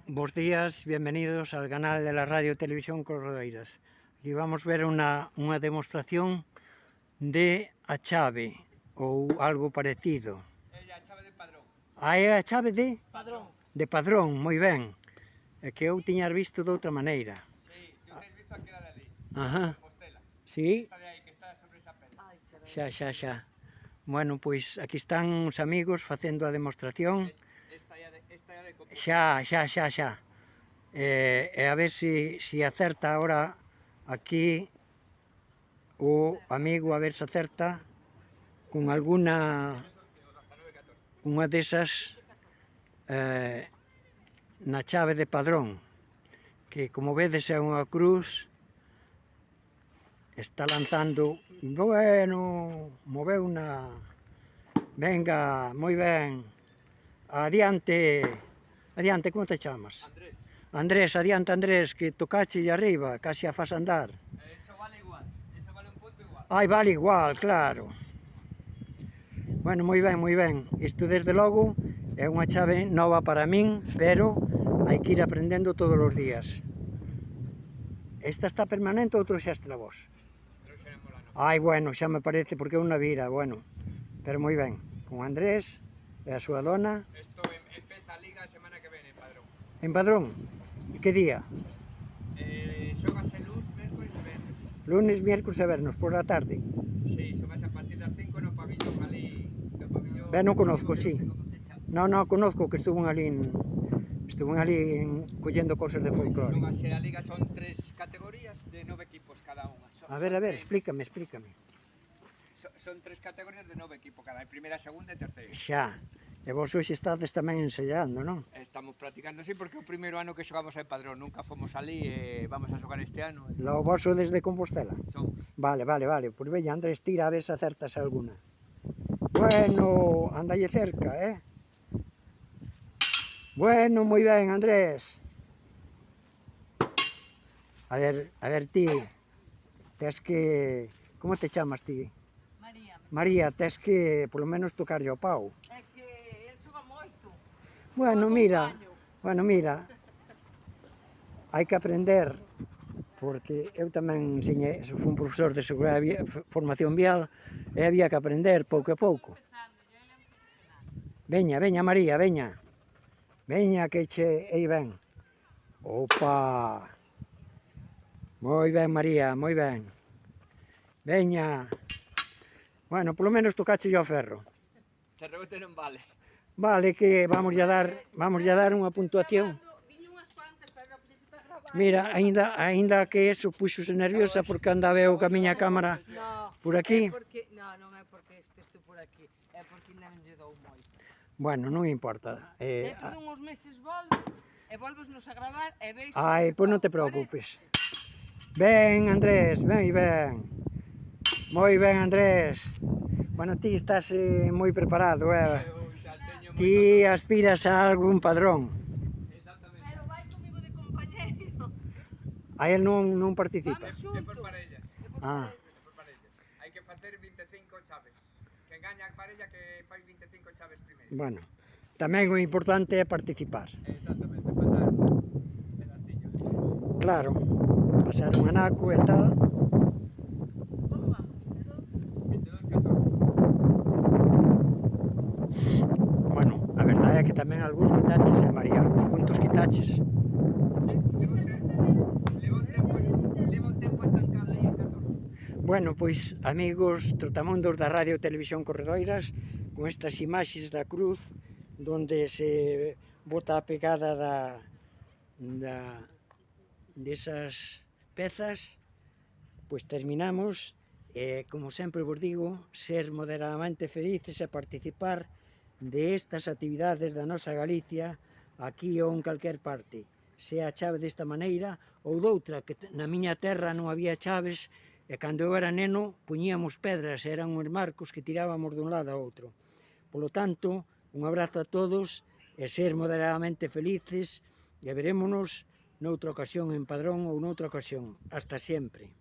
Buenos días, bienvenidos al canal de la Radio Televisión Corredeiras. Aquí vamos a ver una demostración de a chave ou algo parecido. É a chave de padrón. É a chave de? Padrón. De padrón, moi ben. É que eu tiña visto de outra maneira. Sí, tú tens visto aquela de ali. Ajá. Compostela. Sí, Esta de aí que está sobre esa pedra. xa. Bueno, pois aquí están os amigos facendo a demostración. Esta é a de Compostela. Xa. E a ver si acerta ahora aquí o amigo, a ver se acerta con alguna unha desas na chave de padrón, que como vedes é unha cruz. Está lanzando, bueno, moveu una, venga, moi ben, adiante, como te chamas? Andrés, Adiante Andrés, que tocache arriba, casi a fas andar. eso vale igual. Eso vale un punto igual. Ai, vale igual, claro. Bueno, moi ben. Isto desde logo é unha chave nova para min, pero hai que ir aprendendo todos os días. Esta está permanente ou outro xa estrabos? Ai, bueno, xa me parece, porque é unha vira, bueno. Pero moi ben, con Andrés e a súa dona. Isto empeza a liga a semana que ven en Padrón. En Padrón? Que día? Xógase luz, mércoles e venres. Lunes, miércoles e vernos, por a tarde. Sí, xógase a partir das 5 no pabillón ali. No pabillón... Ben, non conozco, sí. Non sei como se chama. Non, conozco, que estuve ali collendo cosas de folclore. Xógase a liga, son 3 categorías de 9 equipos cada unha. A ver, explícame. Son 3 categorías de 9 equipos cada, primeira, segunda e terceira. Xa, e vos hoxe estades tamén ensayando, non? Estamos practicando, sí, porque é o primeiro ano que xogamos en Padrón, nunca fomos ali e vamos a xogar este ano. Lo voso desde Compostela? Son. Vale, pois veña, Andrés, tira a ver se acertas alguna. Bueno, andalle cerca, Bueno, moi ben, Andrés. A ver ti, tes que... Como te chamas ti? María, tes que, polo menos, tocarlle o pau. É que el xoga moito. Bueno, mira, hai que aprender, porque eu tamén enseñei, fui un profesor de seguridade, formación vial, e había que aprender pouco a pouco. Veña, María, veña, que che ei ben. Opa! Moi ben, María, moi ben. Veña. Bueno, polo menos tocache o ferro. Te rebote non vale. Vale, que vamos a dar unha puntuación. Viño unhas cuantas, pero non puxese para gravar. Mira, aínda que eso puxose nerviosa porque andaba eu ca miña cámara por aquí. Non é porque estes tú por aquí, é porque non lle dou moito. Bueno, non importa. Dentro dunhos meses volvesnos a gravar e veis... Ai, pois non te preocupes. Ben, Andrés, ben. Moi ben, Andrés. Bueno, ti estás moi preparado, Ti aspiras a algún padrón. Exactamente. Pero vai comigo de compañeiro. A él non participa. Vamos É xuntos. por parellas. Ah, É por parellas. Hai que facer 25 chaves. Que gaña a parella que fai 25 chaves primeiro. bueno. Tamén o importante é participar. Exactamente, pasar pedaciños. Claro, pasar un anaco e tal. Como va? 22-14. Bueno, a verdade é que tamén algúns quitaches, María, algúns puntos quitaches. Sí, levo un tempo estancado aí en 14. Bueno, pois, amigos trotamundos da Radio Televisión Corredeiras, con estas imaxes da cruz, donde se bota a pegada desas pezas, pois terminamos. Como sempre vos digo, ser moderadamente felices e participar de estas actividades da nosa Galicia, aquí ou en calquer parte, sea a chave desta maneira ou doutra, que na miña terra non había chaves, e cando eu era neno puñíamos pedras, eran uns marcos que tirábamos dun lado a outro. Polo tanto, un abrazo a todos e ser moderadamente felices, e verémonos noutra ocasión en Padrón ou noutra ocasión. Hasta sempre.